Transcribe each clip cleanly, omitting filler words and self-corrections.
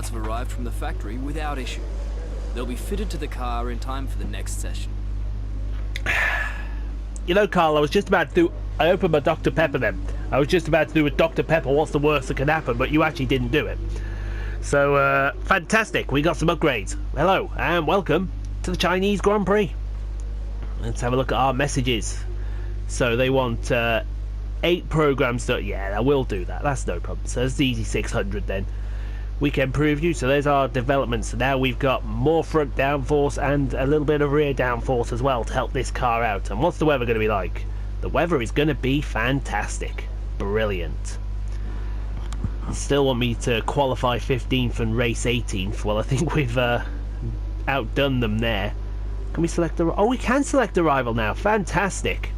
parts have arrived from the factory without issue. They'll be fitted to the car in time for the next session. You know, Carl, I opened my Dr. Pepper then. I was just about to do with Dr. Pepper, what's the worst that can happen, but you actually didn't do it. So, fantastic. We got some upgrades. Hello, and welcome to the Chinese Grand Prix. Let's have a look at our messages. So, they want 8 programs. Yeah, I will do that. That's no problem. So, it's the easy 600 then. Weekend preview. So, there's our developments. So, now we've got more front downforce and a little bit of rear downforce as well to help this car out. And what's the weather going to be like? The weather is going to be fantastic. Brilliant. Still want me to qualify 15th and race 18th. Well, I think we've outdone them there. Can we select the... Oh, we can select a rival now. Fantastic.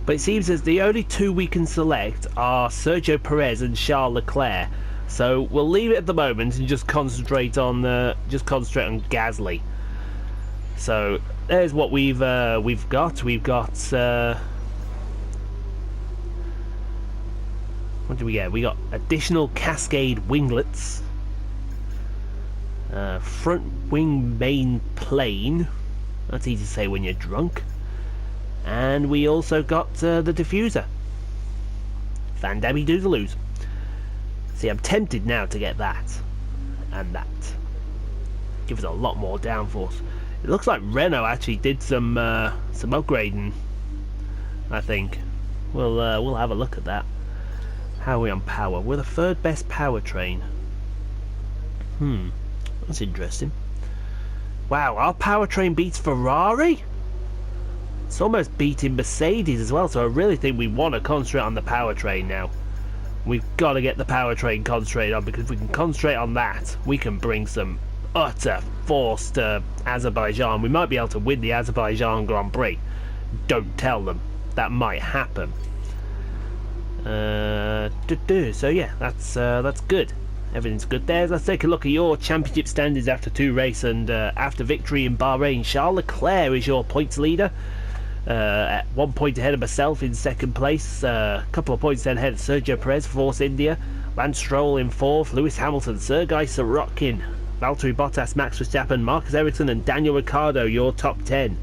But it seems as the only 2 we can select are Sergio Perez and Charles Leclerc. So we'll leave it at the moment and just concentrate on Gasly. So there's what we've got. We've got what do we get? We got additional Cascade winglets, front wing main plane. That's easy to say when you're drunk. And we also got the diffuser. Fandabby doodaloos. See, I'm tempted now to get that and that. Give us a lot more downforce. It looks like Renault actually did some upgrading. I think we'll have a look at that. How are we on power? We're the 3rd best powertrain. That's interesting. Wow, our powertrain beats Ferrari. It's almost beating Mercedes as well. So I really think we want to concentrate on the powertrain now. We've got to get the powertrain concentrated on, because if we can concentrate on that, we can bring some utter force to Azerbaijan. We might be able to win the Azerbaijan Grand Prix. Don't tell them. That might happen. So yeah, that's good. Everything's good there. Let's take a look at your championship standings after 2 races and after victory in Bahrain. Charles Leclerc is your points leader. At 1 point ahead of myself in 2nd place, a couple of points then ahead of Sergio Perez, Force India, Lance Stroll in 4th, Lewis Hamilton, Sergei Sorokin, Valtteri Bottas, Max Verstappen, Marcus Ericsson and Daniel Ricciardo, your top 10.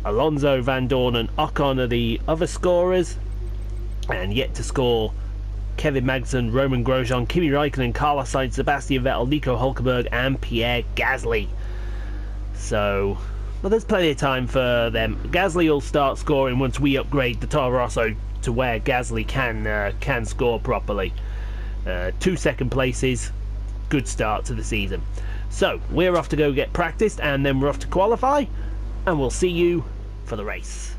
Alonso, Van Dorn and Ocon are the other scorers, and yet to score Kevin Magnussen, Roman Grosjean, Kimi Raikkonen, Carlos Sainz, Sebastian Vettel, Nico Hulkenberg and Pierre Gasly. So... well, there's plenty of time for them. Gasly will start scoring once we upgrade the Toro Rosso to where Gasly can score properly. 2 2nd places, good start to the season. So we're off to go get practiced, and then we're off to qualify, and we'll see you for the race.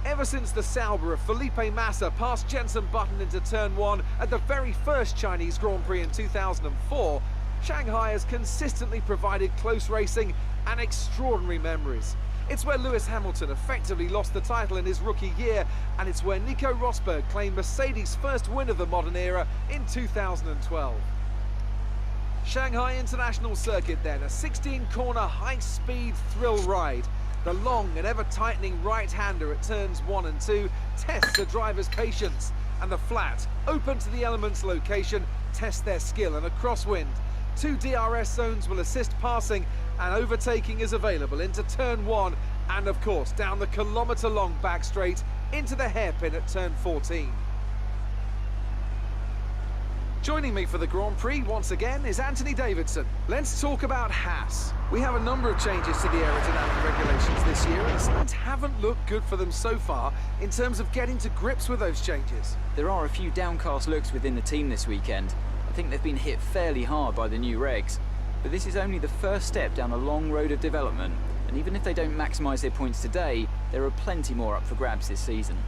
Ever since the Sauber of Felipe Massa passed Jenson Button into turn 1 at the very first Chinese Grand Prix in 2004, Shanghai has consistently provided close racing and extraordinary memories. It's where Lewis Hamilton effectively lost the title in his rookie year, and it's where Nico Rosberg claimed Mercedes' first win of the modern era in 2012. Shanghai International Circuit then, a 16-corner high-speed thrill ride. The long and ever-tightening right-hander at turns 1 and 2 tests the driver's patience, and the flat, open to the elements location, tests their skill, and a crosswind. 2 DRS zones will assist passing, and overtaking is available into turn 1 and of course down the kilometre-long back straight into the hairpin at turn 14. Joining me for the Grand Prix once again is Anthony Davidson. Let's talk about Haas. We have a number of changes to the aerodynamic regulations this year, and the Saints haven't looked good for them so far in terms of getting to grips with those changes. There are a few downcast looks within the team this weekend. I think they've been hit fairly hard by the new regs. But this is only the first step down a long road of development, and even if they don't maximise their points today, there are plenty more up for grabs this season.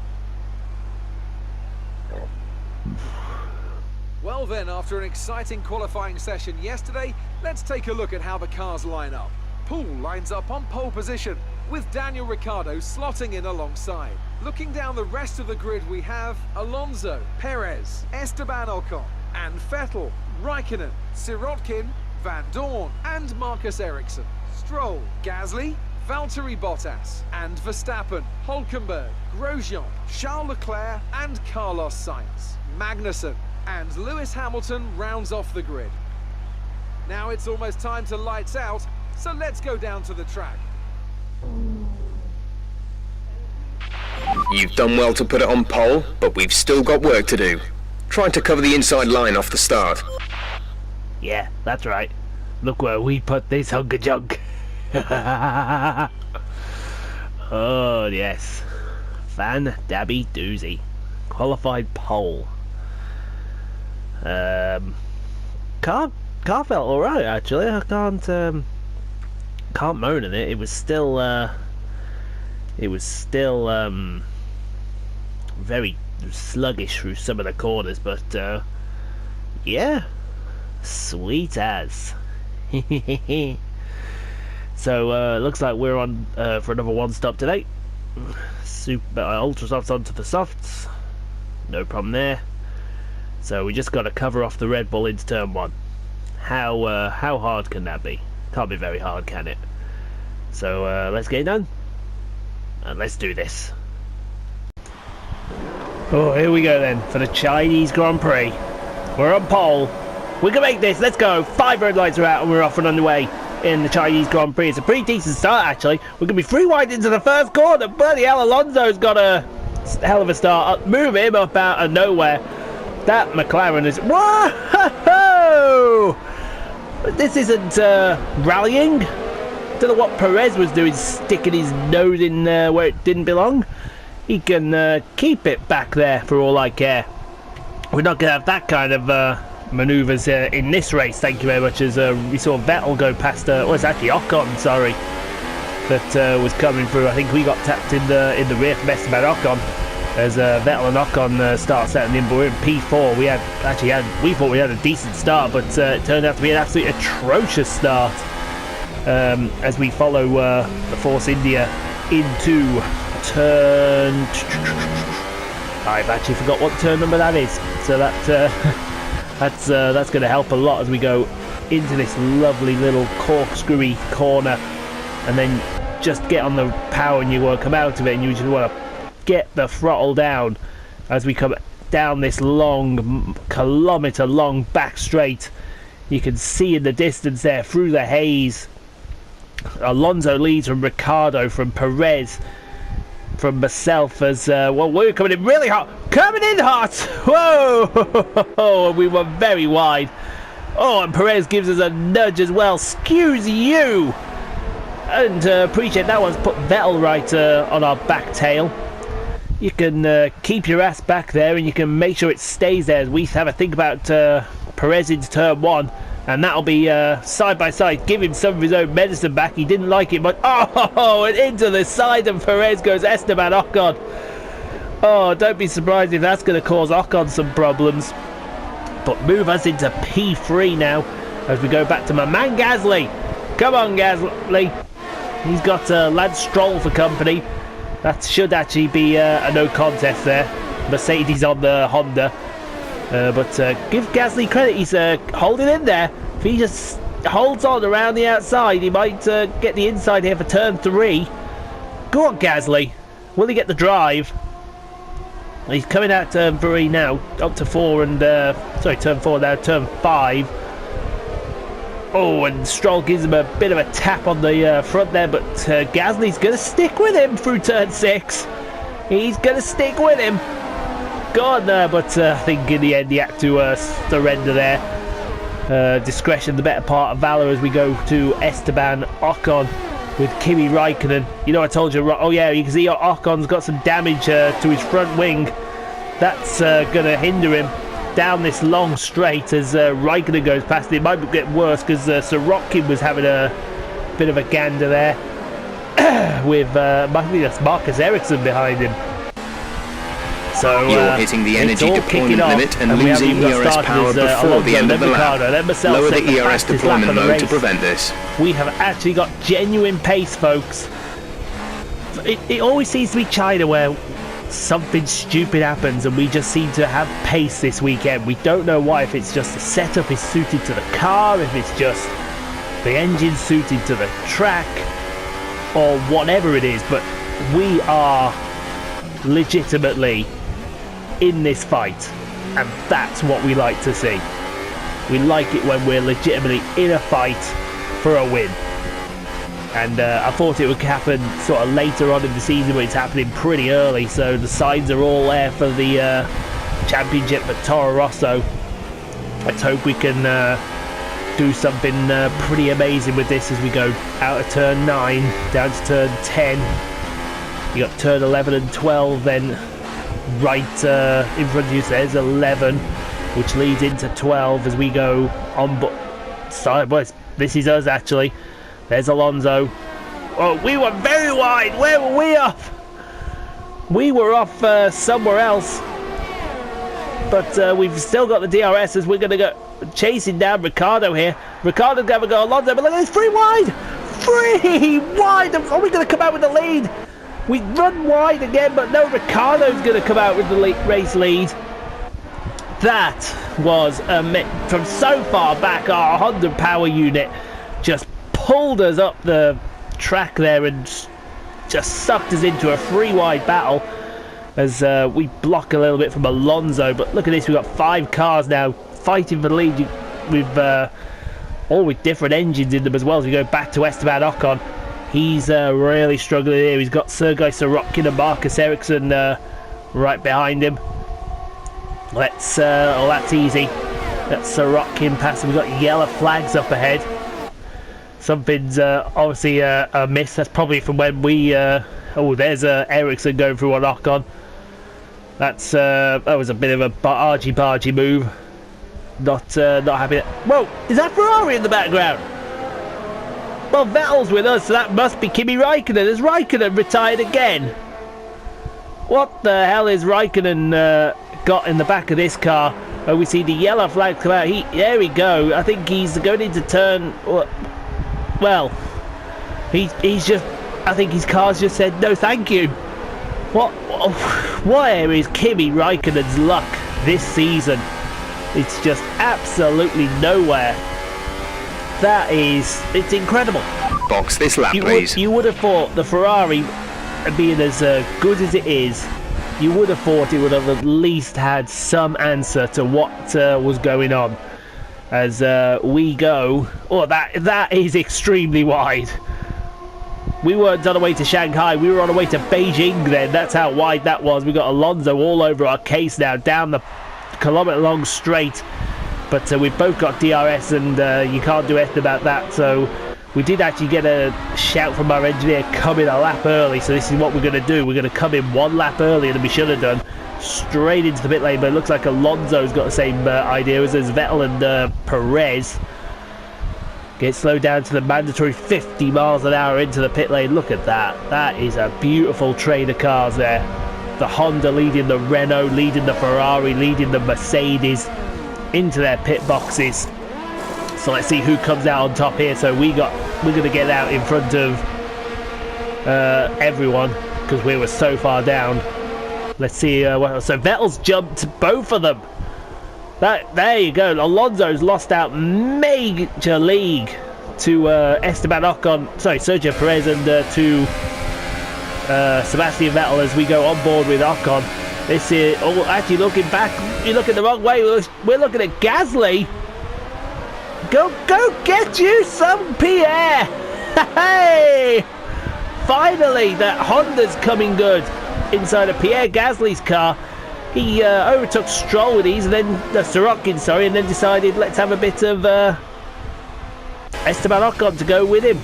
Well then, after an exciting qualifying session yesterday, let's take a look at how the cars line up. Poole lines up on pole position, with Daniel Ricciardo slotting in alongside. Looking down the rest of the grid, we have Alonso, Perez, Esteban Ocon, and Vettel, Raikkonen, Sirotkin, Van Dorn, and Marcus Ericsson. Stroll, Gasly, Valtteri Bottas, and Verstappen, Hulkenberg, Grosjean, Charles Leclerc, and Carlos Sainz. Magnussen, And Lewis Hamilton rounds off the grid. Now it's almost time to lights out, so let's go down to the track. You've done well to put it on pole, but we've still got work to do. Trying to cover the inside line off the start. Yeah, that's right. Look where we put this hunk of junk. Oh, yes. Van Dabby Doozy. Qualified pole. Car felt alright, actually. I can't moan at it. It was still very sluggish through some of the corners, but yeah, sweet as. So looks like we're on for another one stop today. Super ultra softs onto the softs, no problem there. So we just got to cover off the Red Bull into turn one. How hard can that be? Can't be very hard, can it? So let's get it done and let's do this. Oh, here we go then for the Chinese Grand Prix. We're on pole. We can make this. Let's go. 5 red lights are out and we're off and underway in the Chinese Grand Prix. It's a pretty decent start, actually. We're going to be free wide into the first corner. Bloody hell, Alonso's got a hell of a start. Move him up out of nowhere. That McLaren is... Whoa! This isn't rallying. Don't know what Perez was doing, sticking his nose in where it didn't belong. He can keep it back there for all I care. We're not going to have that kind of manoeuvres in this race, thank you very much, as we saw Vettel go past, it's actually Ocon, sorry, that was coming through. I think we got tapped in the rear from Esteban Ocon, as Vettel and Ocon start setting in, but we're in P4. We thought we had a decent start, but it turned out to be an absolutely atrocious start, as we follow the Force India into turn... I've actually forgot what turn number that is, so that's going to help a lot as we go into this lovely little corkscrewy corner, and then just get on the power and you want to come out of it, and you just want to get the throttle down as we come down this long, kilometre long back straight. You can see in the distance there through the haze Alonso leads from Ricciardo, from Perez, from myself, as well, we're coming in really hot. Coming in hot! Whoa! We were very wide. Oh, and Perez gives us a nudge as well. Excuse you! And appreciate that one's put Vettel right on our back tail. You can keep your ass back there, and you can make sure it stays there as we have a think about Perez into turn one. And that'll be side by side. Give him some of his own medicine back. He didn't like it, but oh, and into the side of Perez goes Esteban Ocon. Oh, don't be surprised if that's going to cause Ocon some problems. But move us into P3 now as we go back to my man Gasly. Come on, Gasly. He's got Lance Stroll for company. That should actually be a no contest there. Mercedes on the Honda. But give Gasly credit, he's holding in there. If he just holds on around the outside, he might get the inside here for turn 3. Go on, Gasly. Will he get the drive? He's coming out turn 3 now, up to 4 and... turn 4 now, turn 5. Oh, and Stroll gives him a bit of a tap on the front there, but Gasly's going to stick with him through turn 6. He's going to stick with him. God, no, but I think in the end he had to surrender there. Discretion, the better part of valor, as we go to Esteban Ocon with Kimi Raikkonen. You know, I told you, oh yeah, you can see Ocon's got some damage to his front wing. That's going to hinder him down this long straight as Raikkonen goes past. It might get worse because Sirotkin was having a bit of a gander there with Marcus Ericsson behind him. So you're hitting the energy deployment limit and losing ERS power before the end of the lap. Lower the ERS deployment mode to prevent this. We have actually got genuine pace, folks. It always seems to be China where something stupid happens and we just seem to have pace this weekend. We don't know why, if it's just the setup is suited to the car, if it's just the engine suited to the track, or whatever it is, but we are legitimately in this fight. and that's what we like to see. We like it when we're legitimately in a fight for a win. And I thought it would happen sort of later on in the season, but it's happening pretty early, so the signs are all there for the championship at Toro Rosso. Let's hope we can do something pretty amazing with this as we go out of turn 9 down to turn 10. You got turn 11 and 12 then right in front of you. So there's 11, which leads into 12 as we go on. Sideways. This is us actually. There's Alonso. Oh, we were very wide. Where were we off? We were off somewhere else. But we've still got the DRS as we're going to go chasing down Ricciardo here. Ricciardo's going to go Alonso, but look at this, 3 wide! 3 wide! Are we going to come out with the lead? We run wide again, but no, Ricciardo's going to come out with the race lead. That was from so far back, our Honda power unit just pulled us up the track there and just sucked us into a 3 wide battle as we block a little bit from Alonso. But look at this, we've got 5 cars now fighting for the lead with all with different engines in them as well. As we go back to Esteban Ocon, he's really struggling here. He's got Sergei Sorokin and Marcus Ericsson right behind him. Let's that's easy. That's Sorokin passing. We've got yellow flags up ahead. Something's obviously a miss. That's probably from when we oh, there's Ericsson going through on Ocon. That's that was a bit of a argy-bargy move. Not happy. Whoa, is that Ferrari in the background? Well, Vettel's with us, so that must be Kimi Raikkonen. Has Raikkonen retired again? What the hell is Raikkonen got in the back of this car? Oh, we see the yellow flag come out. There we go. I think he's going into turn. Well, he's just. I think his car's just said no, thank you. Where is Kimi Raikkonen's luck this season? It's just absolutely nowhere. It's incredible. Box this lap, please. You would have thought the Ferrari, being as good as it is, you would have thought it would have at least had some answer to what was going on. As we go, oh, that is extremely wide. We weren't on our way to Shanghai, we were on our way to Beijing then. That's how wide that was. We got Alonso all over our case now, down the kilometre-long straight. But we've both got DRS and you can't do anything about that. So we did actually get a shout from our engineer, come in a lap early. So this is what we're going to do. We're going to come in 1 lap earlier than we should have done. Straight into the pit lane. But it looks like Alonso's got the same idea as Vettel and Perez. Get slowed down to the mandatory 50 miles an hour into the pit lane. Look at that. That is a beautiful train of cars there. The Honda leading the Renault, leading the Ferrari, leading the Mercedes into their pit boxes. So let's see who comes out on top here. So we're going to get out in front of everyone because we were so far down. Let's see so Vettel's jumped both of them. There you go. Alonso's lost out major league to Esteban Ocon, sorry, Sergio Perez, and to Sebastian Vettel as we go on board with Ocon. This is actually looking back. You're looking the wrong way. We're looking at Gasly. Go get you some Pierre. Hey! Finally, that Honda's coming good inside of Pierre Gasly's car. He overtook Stroll with these, and then Sorokin, sorry, and then decided let's have a bit of Esteban Ocon to go with him.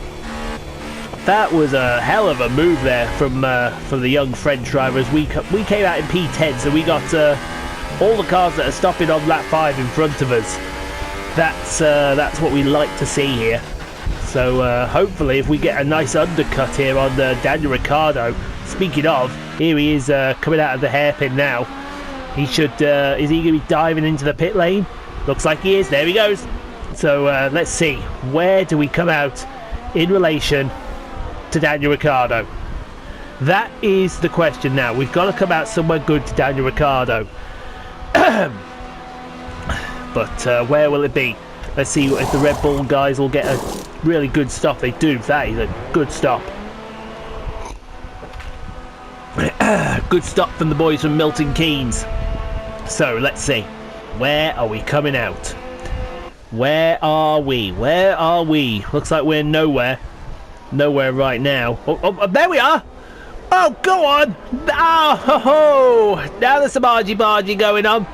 That was a hell of a move there from the young French drivers. We came out in P10, so we got all the cars that are stopping on lap 5 in front of us. That's what we like to see here. So hopefully, if we get a nice undercut here on Daniel Ricciardo. Speaking of, here he is coming out of the hairpin now. He should. Is he going to be diving into the pit lane? Looks like he is. There he goes. So let's see. Where do we come out in relation to Daniel Ricciardo? That is the question now. We've got to come out somewhere good to Daniel Ricciardo. But where will it be? Let's see if the Red Bull guys will get a really good stop. They do. That is a good stop. Good stop from the boys from Milton Keynes. So let's see. Where are we coming out? Where are we? Where are we? Looks like we're nowhere. Nowhere right now. Oh, there we are! Oh, go on! Oh, ho, ho. Now there's some argy-bargy going on.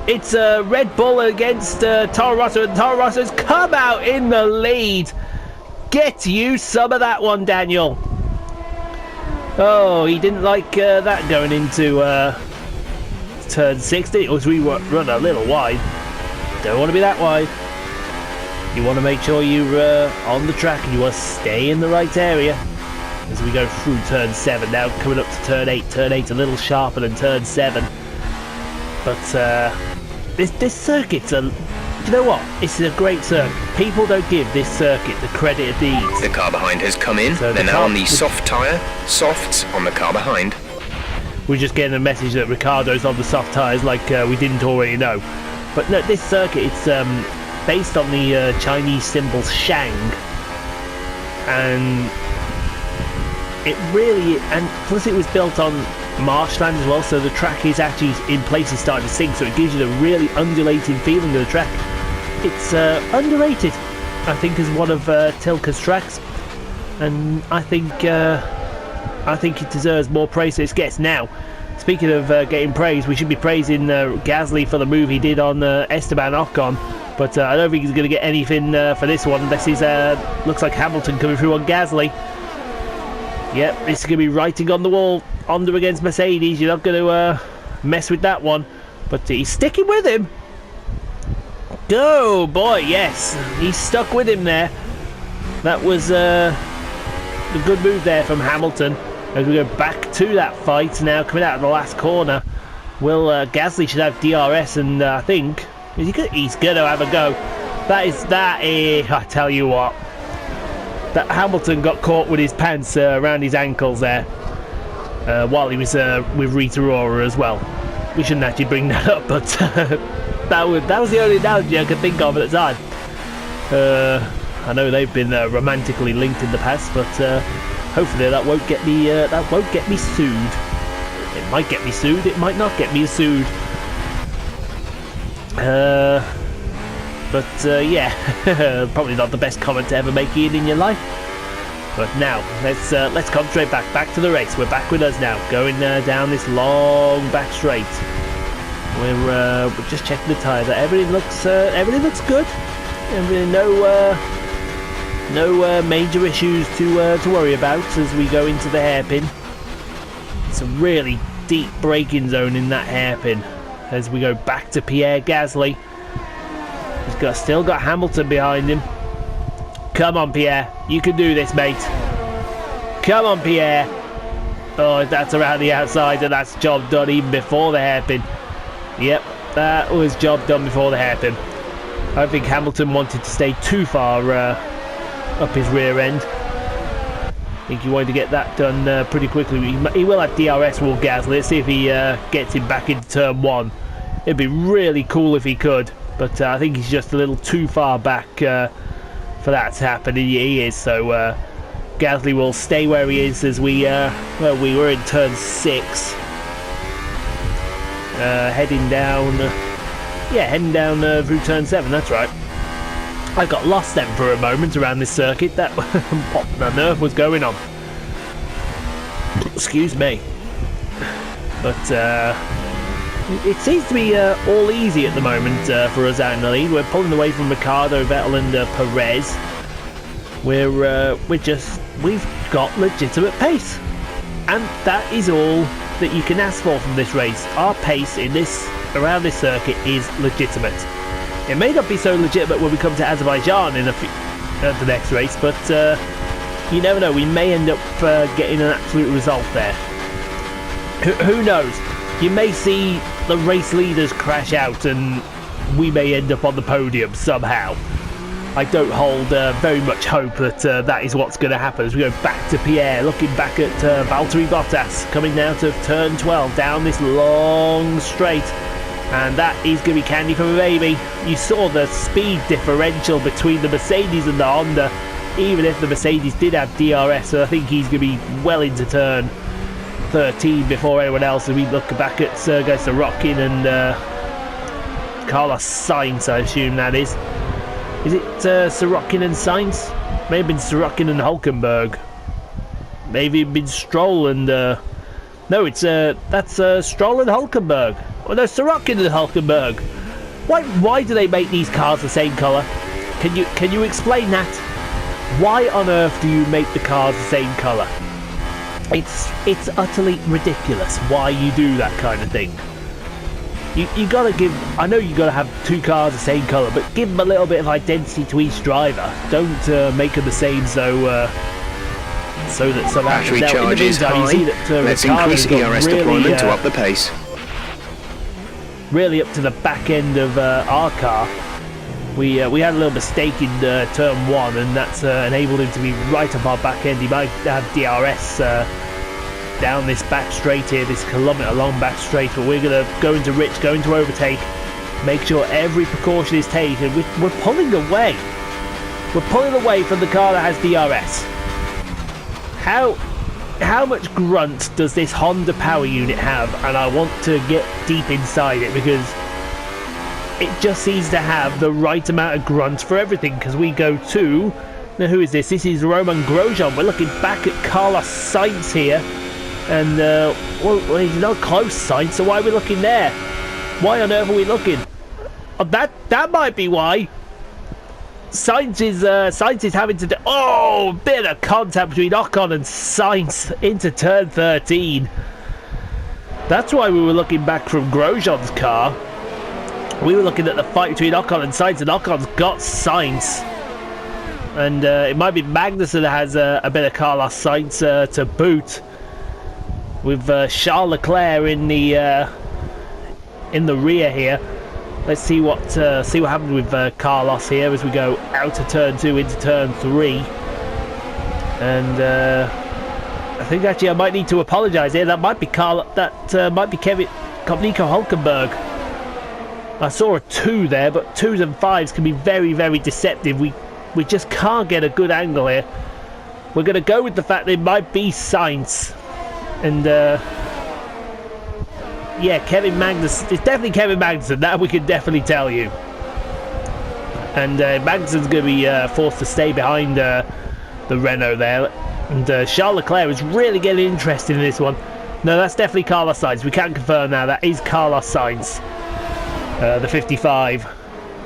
It's Red Bull against Toro Rosso, and Toro Rosso's come out in the lead. Get you some of that one, Daniel. Oh, he didn't like that going into turn 60. Or we run a little wide. Don't want to be that wide. You want to make sure you're on the track and you want to stay in the right area as we go through turn 7. Now coming up to turn 8. Turn 8's a little sharper than turn 7. But this circuit's you know what? It's a great circuit. People don't give this circuit the credit it needs. The car behind has come in. So they're now on the soft tyre. Softs on the car behind. We're just getting a message that Ricardo's on the soft tyres like we didn't already know. But no, this circuit, it's based on the Chinese symbol Shang. And it really, and plus it was built on marshland as well, so the track is actually in places starting to sink, so it gives you the really undulating feeling of the track. It's underrated, I think, as one of Tilke's tracks, and I think it deserves more praise than it gets now. Speaking of getting praise, we should be praising Gasly for the move he did on Esteban Ocon, but I don't think he's going to get anything for this one. This is looks like Hamilton coming through on Gasly. Yep, this is going to be writing on the wall. Honda against Mercedes. You're not going to mess with that one. But he's sticking with him. Go, boy, yes. He's stuck with him there. That was a good move there from Hamilton. As we go back to that fight now, coming out of the last corner. Will Gasly should have DRS, and I think he's going to have a go. I tell you what. That Hamilton got caught with his pants around his ankles there while he was with Rita Ora as well. We shouldn't actually bring that up, but that was the only analogy I could think of at the time. I know they've been romantically linked in the past, but hopefully that won't get me sued. It might get me sued. It might not get me sued. But yeah, probably not the best comment to ever make Ian in your life. But now let's concentrate back to the race. We're back with us now, going down this long back straight. We're just checking the tyres. Everything looks good. No major issues to worry about as we go into the hairpin. It's a really deep braking zone in that hairpin as we go back to Pierre Gasly. He's still got Hamilton behind him. Come on, Pierre. You can do this, mate. Come on, Pierre. Oh, that's around the outside, and that's job done even before the hairpin. Yep, that was job done before the hairpin. I don't think Hamilton wanted to stay too far up his rear end. I think he wanted to get that done pretty quickly. He will have DRS for Gasly. Let's see if he gets him back into turn 1. It'd be really cool if he could. But I think he's just a little too far back for that to happen. He is, so Gasly will stay where he is as we were in turn 6. Heading down through turn 7, that's right. I got lost then for a moment around this circuit. That what on earth was going on? Excuse me. But it seems to be all easy at the moment for us out in the lead. We're pulling away from Ricciardo, Vettel and Perez. We've got legitimate pace. And that is all that you can ask for from this race. Our pace around this circuit is legitimate. It may not be so legitimate when we come to Azerbaijan in the next race, but you never know. We may end up getting an absolute result there. Who knows? You may see the race leaders crash out and we may end up on the podium somehow. I don't hold very much hope that that is what's going to happen as we go back to Pierre, looking back at Valtteri Bottas, coming out of turn 12 down this long straight. And that is going to be candy from a baby. You saw the speed differential between the Mercedes and the Honda, even if the Mercedes did have DRS. So I think he's going to be well into turn 13 before anyone else. As we look back at Sergei Sorokin and Carlos Sainz, I assume that is. Is it Sorokin and Sainz? May have been Sorokin and Hulkenberg. Maybe it'd been Stroll and no, it's that's Stroll and Hulkenberg. Oh no, Sorokin and Hulkenberg. Why do they make these cars the same colour? Can you explain that? Why on earth do you make the cars the same colour? It's utterly ridiculous why you do that kind of thing. You gotta give. I know you gotta have two cars the same colour, but give them a little bit of identity to each driver. Don't make them the same so that battery charge is high. Let's increase ERS deployment to up the pace. Really up to the back end of our car. We had a little mistake in turn 1, and that's enabled him to be right up our back end. He might have DRS down this back straight here, this kilometre-long back straight, but we're going to go into Rich, go into overtake, make sure every precaution is taken. We're pulling away. We're pulling away from the car that has DRS. How much grunt does this Honda power unit have? And I want to get deep inside it, because it just seems to have the right amount of grunt for everything. Because we go to, now who is this? This is Roman Grosjean. We're looking back at Carlos Sainz here, and well, he's not close, Sainz. So why are we looking there? Why on earth are we looking? Oh, that might be why. Sainz is having to do... Oh, bit of contact between Ocon and Sainz into turn 13. That's why we were looking back from Grosjean's car. We were looking at the fight between Ocon and Sainz, and Ocon's got Sainz. And it might be Magnussen that has a bit of Carlos Sainz to boot, with Charles Leclerc in the rear here. Let's see what happens with Carlos here as we go out of turn 2 into turn 3. And I think actually I might need to apologise here. That might be might be Nico Hulkenberg. I saw a 2 there, but 2s and 5s can be very, very deceptive. We just can't get a good angle here. We're going to go with the fact that it might be Sainz. And yeah, Kevin Magnussen. It's definitely Kevin Magnussen. That we can definitely tell you. And Magnussen's going to be forced to stay behind the Renault there. And Charles Leclerc is really getting interested in this one. No, that's definitely Carlos Sainz. We can confirm now that is Carlos Sainz, the 55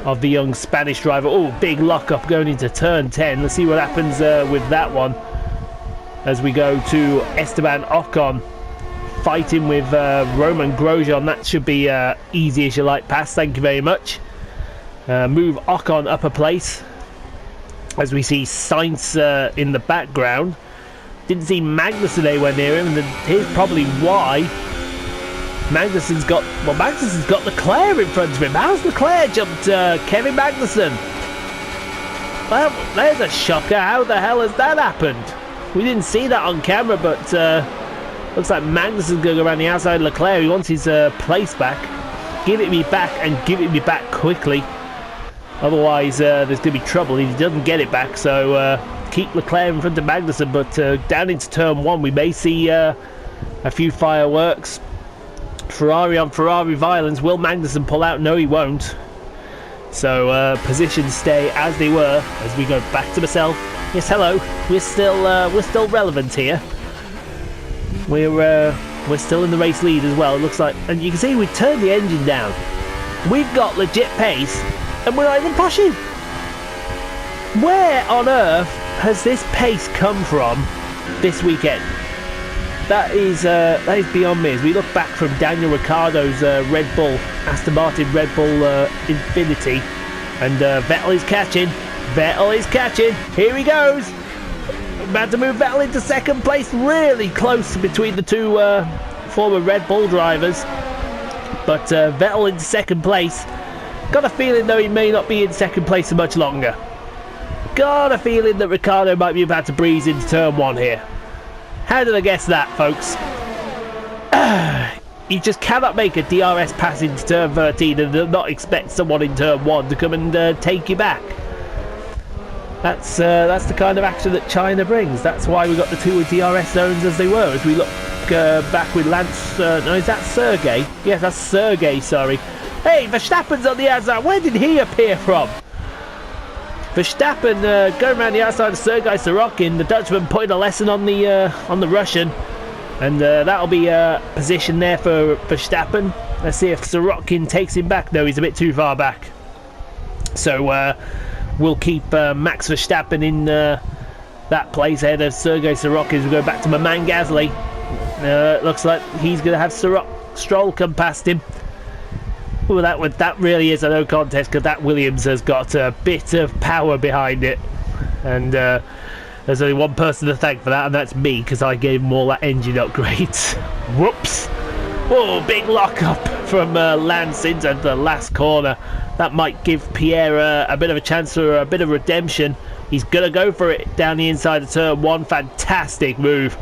of the young Spanish driver. Oh, big lock-up going into turn 10. Let's see what happens with that one as we go to Esteban Ocon fighting with Roman Grosjean. That should be easy as you like pass. Thank you very much. Move Ocon up a place as we see Sainz in the background. Didn't see Magnussen anywhere near him, and here's probably why. Magnussen's got Leclerc in front of him. How's Leclerc jumped Kevin Magnussen? Well, there's a shocker. How the hell has that happened? We didn't see that on camera, but looks like Magnussen's going around the outside of Leclerc. He wants his place back. Give it me back, and give it me back quickly. Otherwise, there's going to be trouble if he doesn't get it back. So keep Leclerc in front of Magnussen. But down into turn 1, we may see a few fireworks. Ferrari on Ferrari violence. Will Magnussen pull out? No, he won't. So positions stay as they were as we go back to myself. Yes, hello. We're still relevant here. We're still in the race lead as well. It looks like, and you can see we turned the engine down. We've got legit pace, and we're not even pushing. Where on earth has this pace come from this weekend? That is beyond me. As we look back from Daniel Ricciardo's Red Bull, Aston Martin Red Bull Infinity, and Vettel is catching. Vettel is catching. Here he goes. About to move Vettel into second place. Really close between the two former Red Bull drivers. But Vettel into second place. Got a feeling though he may not be in second place for much longer. Got a feeling that Ricciardo might be about to breeze into turn 1 here. How did I guess that, folks? You just cannot make a DRS pass into turn 13 and not expect someone in turn 1 to come and take you back. That's the kind of action that China brings. That's why we got the 2 DRS zones as they were. As we look back with Lance... no, is that Sergey? Yes, that's Sergey, sorry. Hey, Verstappen's on the outside. Where did he appear from? Verstappen going around the outside of Sergei Sorokin. The Dutchman putting a lesson on the Russian. And that'll be a position there for Verstappen. Let's see if Sorokin takes him back. No, he's a bit too far back. So we'll keep Max Verstappen in that place ahead of Sergei Sorokin. We go back to my man Gasly. Looks like he's going to have Stroll come past him. Well, that really is a no contest, because that Williams has got a bit of power behind it. And there's only one person to thank for that, and that's me, because I gave him all that engine upgrades. Whoops. Oh, big lock-up from Lance into the last corner. That might give Pierre a bit of a chance for a bit of redemption. He's going to go for it down the inside of turn 1. Fantastic move.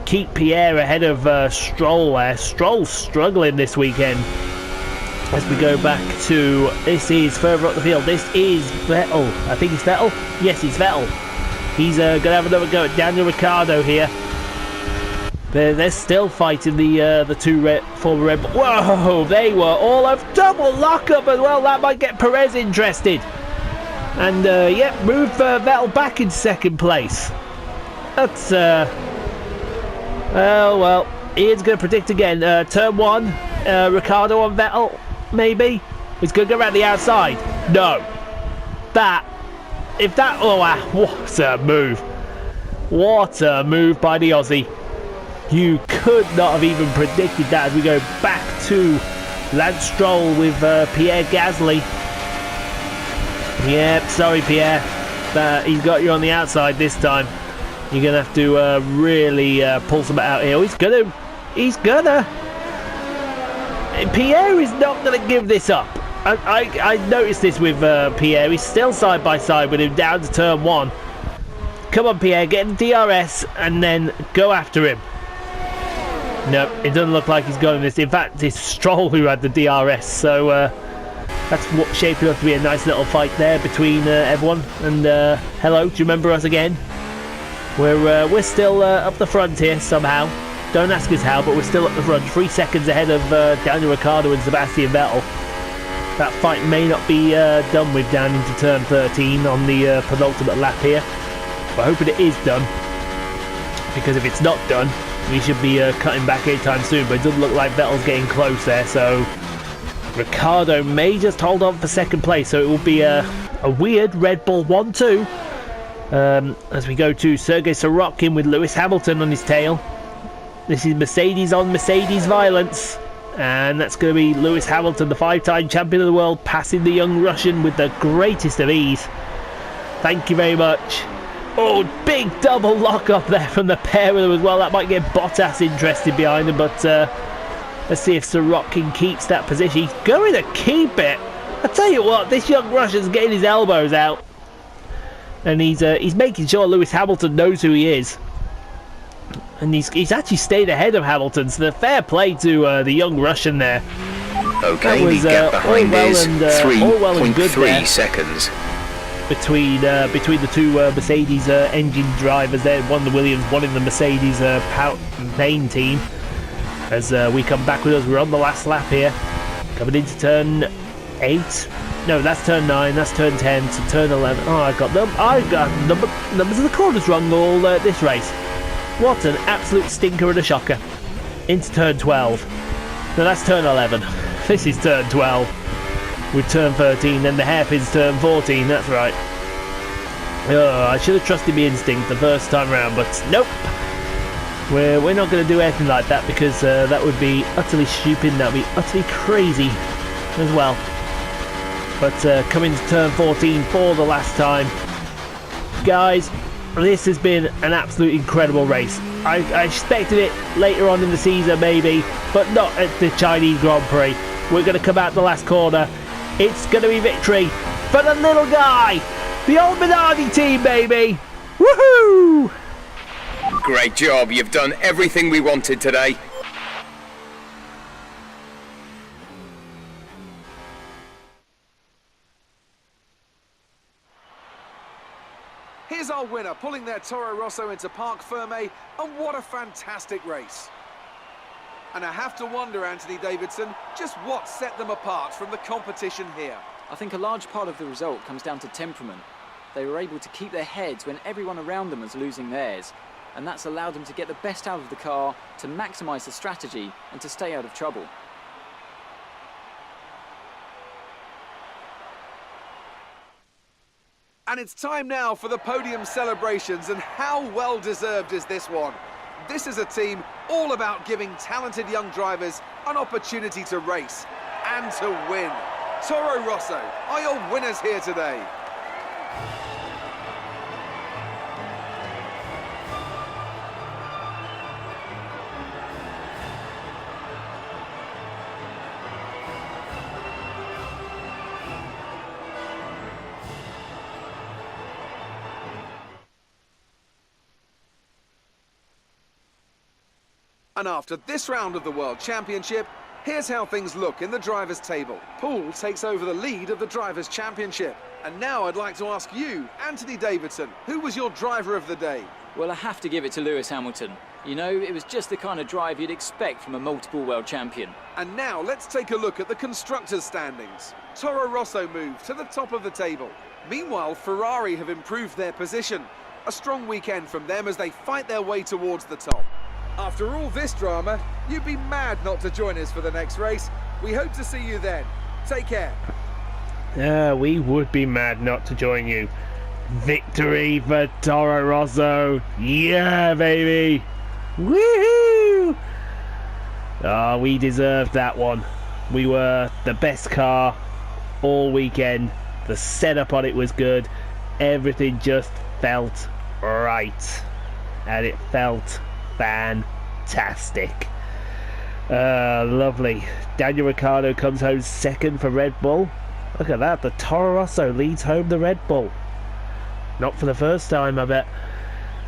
Keep Pierre ahead of Stroll there. Stroll's struggling this weekend. As we go back to, this is further up the field. This is Vettel. I think it's Vettel. Yes, it's Vettel. He's going to have another go at Daniel Ricciardo here. They're still fighting the two former Red Bull. Whoa, they were all of double lockup as well. That might get Perez interested. And yeah, move Vettel back in second place. That's well, Ian's going to predict again. Turn 1, Ricciardo on Vettel, maybe. He's going to go around the outside. No. Oh wow, what a move. What a move by the Aussie. You could not have even predicted that, as we go back to Lance Stroll with Pierre Gasly. Yep, sorry Pierre, he's got you on the outside this time. You're going to have to really pull some out here. He's gonna. Pierre is not going to give this up. I noticed this with Pierre. He's still side by side with him down to turn 1. Come on Pierre, get in DRS and then go after him. No, it doesn't look like he's going this. In fact, it's Stroll who had the DRS, so that's what shaping up to be a nice little fight there between everyone. And hello, do you remember us again? We're still up the front here somehow. Don't ask us how, but we're still up the front, 3 seconds ahead of Daniel Ricciardo and Sebastian Vettel. That fight may not be done with down into turn 13 on the penultimate lap here. But hoping it is done, because if it's not done, we should be cutting back anytime soon. But it doesn't look like Vettel's getting close there, so Ricciardo may just hold on for second place. So it will be a weird Red Bull 1-2 as we go to Sergei Sorokin with Lewis Hamilton on his tail. This is Mercedes on Mercedes violence, and that's going to be Lewis Hamilton, the 5-time champion of the world, passing the young Russian with the greatest of ease. Thank you very much. Oh, big double lock up there from the pair of them as well. That might get Bottas interested behind him, but let's see if Sorokin keeps that position. He's going to keep it. I tell you what, this young Russian's getting his elbows out, and he's making sure Lewis Hamilton knows who he is. And he's actually stayed ahead of Hamilton, so the fair play to the young Russian there. Okay, the gap behind is 3.3 seconds. Between the two Mercedes engine drivers there, one the Williams, one in the Mercedes main team. As we come back with us, we're on the last lap here, coming into turn 8. No, that's turn 9. That's turn 10 to turn 11. Oh, I got numbers of the corners wrong all this race. What an absolute stinker and a shocker. Into turn 12. No, that's turn 11. This is turn 12. With turn 13, then the hairpin's turn 14, that's right. I should have trusted my instinct the first time around, but nope. We're not going to do anything like that, because that would be utterly stupid, that would be utterly crazy as well. But coming to turn 14 for the last time. Guys, this has been an absolute incredible race. I expected it later on in the season maybe, but not at the Chinese Grand Prix. We're going to come out the last corner. It's going to be victory for the little guy, the old Minardi team, baby. Woohoo! Great job. You've done everything we wanted today. Here's our winner, pulling their Toro Rosso into Parc Fermé, and what a fantastic race. And I have to wonder, Anthony Davidson, just what set them apart from the competition here. I think a large part of the result comes down to temperament. They were able to keep their heads when everyone around them was losing theirs, and that's allowed them to get the best out of the car, to maximise the strategy, and to stay out of trouble. And it's time now for the podium celebrations, and how well deserved is this one? This is a team all about giving talented young drivers an opportunity to race and to win. Toro Rosso are your winners here today. And after this round of the World Championship, here's how things look in the Drivers' Table. Paul takes over the lead of the Drivers' Championship. And now I'd like to ask you, Anthony Davidson, who was your driver of the day? Well, I have to give it to Lewis Hamilton. You know, it was just the kind of drive you'd expect from a multiple world champion. And now let's take a look at the Constructors' standings. Toro Rosso moved to the top of the table. Meanwhile, Ferrari have improved their position. A strong weekend from them as they fight their way towards the top. After all this drama, you'd be mad not to join us for the next race. We hope to see you then. Take care. We would be mad not to join you. Victory for Toro Rosso. Yeah, baby. Woohoo! Oh, we deserved that one. We were the best car all weekend. The setup on it was good. Everything just felt right. And it felt fantastic. Lovely. Daniel Ricciardo comes home second for Red Bull. Look at that, the Toro Rosso leads home the Red Bull. Not for the first time, I bet.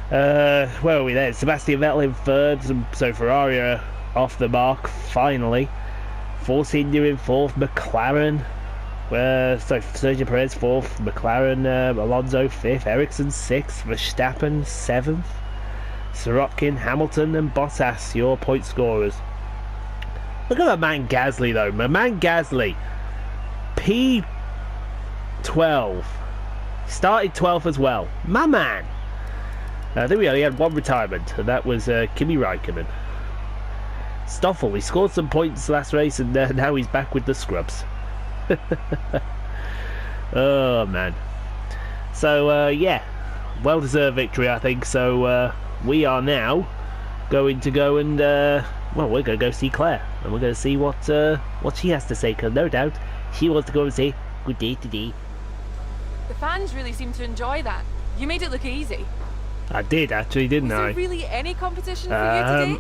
Where are we then? Sebastian Vettel in third, so Ferrari are off the mark, finally. Force India in fourth, McLaren. So Sergio Perez fourth, McLaren, Alonso fifth, Ericsson sixth, Verstappen seventh. Sirotkin, Hamilton and Bottas, your point scorers. Look at that man Gasly though. My man Gasly, P12. Started 12th as well. My man. I think we only had one retirement, and that was Kimi Raikkonen. Stoffel, he scored some points last race, and now he's back with the scrubs. Oh man. So yeah, well deserved victory I think. So we are now going to go and well, we're going to go see Claire, and we're going to see what she has to say, because no doubt she wants to go and say good day today. The fans really seem to enjoy that. You made it look easy. I did actually, didn't I? Was there really any competition for you today?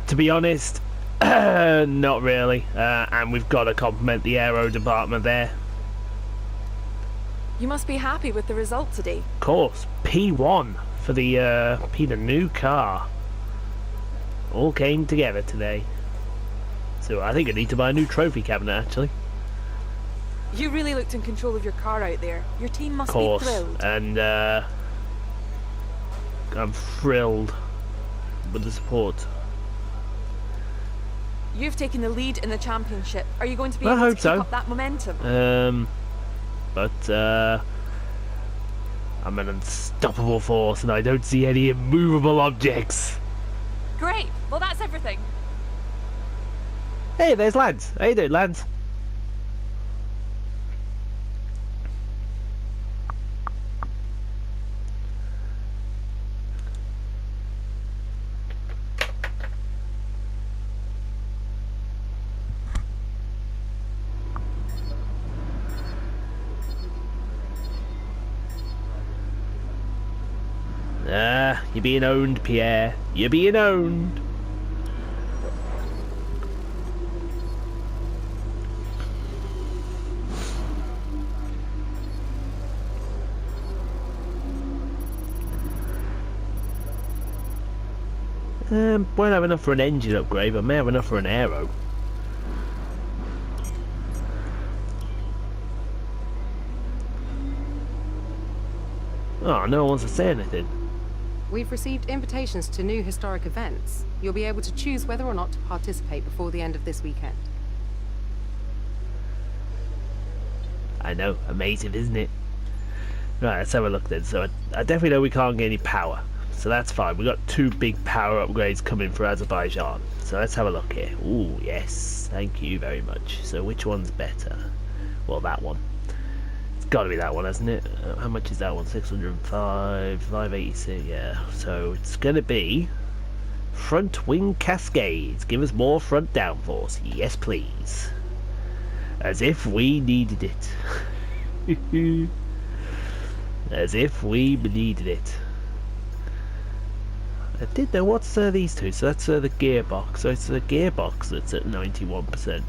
To be honest, not really. And we've got to compliment the aero department there. You must be happy with the result today. Of course, P1 for the new car. All came together today. So I think I need to buy a new trophy cabinet actually. You really looked in control of your car out there. Your team must be thrilled. And I'm thrilled with the support. You've taken the lead in the championship. Are you going to be able to keep up that momentum? But I'm an unstoppable force and I don't see any immovable objects. Great. Well, that's everything. Hey, there's Lance. How you doing, Lance? You're being owned, Pierre. You're being owned. Won't have enough for an engine upgrade, but may have enough for an aero. Oh, no one wants to say anything. We've received invitations to new historic events. You'll be able to choose whether or not to participate before the end of this weekend. I know, amazing, isn't it? Right, let's have a look then. So I definitely know we can't get any power, so that's fine. We've got 2 big power upgrades coming for Azerbaijan. So let's have a look here. Ooh, yes, thank you very much. So which one's better? Well, that one. It's got to be that one, hasn't it? How much is that one? 605, 586, yeah. So it's going to be front wing cascades. Give us more front downforce. Yes, please. As if we needed it. As if we needed it. I did know what's these two. So that's the gearbox. So it's the gearbox that's at 91%.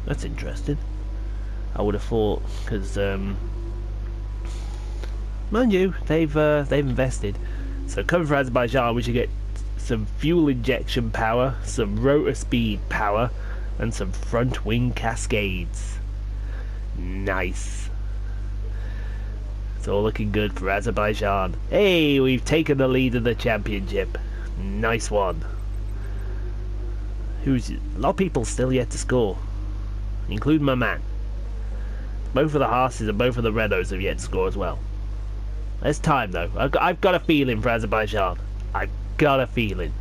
That's interesting. I would have thought, because mind you, they've invested. So coming for Azerbaijan, we should get some fuel injection power, some rotor speed power, and some front wing cascades. Nice. It's all looking good for Azerbaijan. Hey, we've taken the lead in the championship. Nice one. A lot of people still yet to score, including my man. Both of the Haas's and both of the Renaults have yet to score as well. There's time though. I've got a feeling for Azerbaijan. I've got a feeling.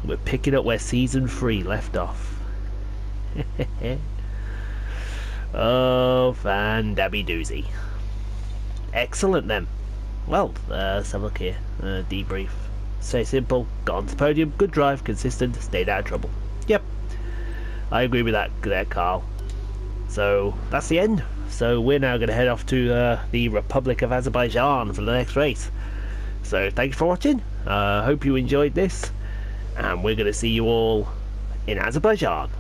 We're picking up where season 3 left off. Oh, fan dabby doozy. Excellent then. Well, let's have a look here. Debrief. Stay simple. Got onto the podium. Good drive. Consistent. Stayed out of trouble. Yep. I agree with that there, Carl. So that's the end. So we're now going to head off to the Republic of Azerbaijan for the next race. So thanks for watching. Hope you enjoyed this, and we're going to see you all in Azerbaijan.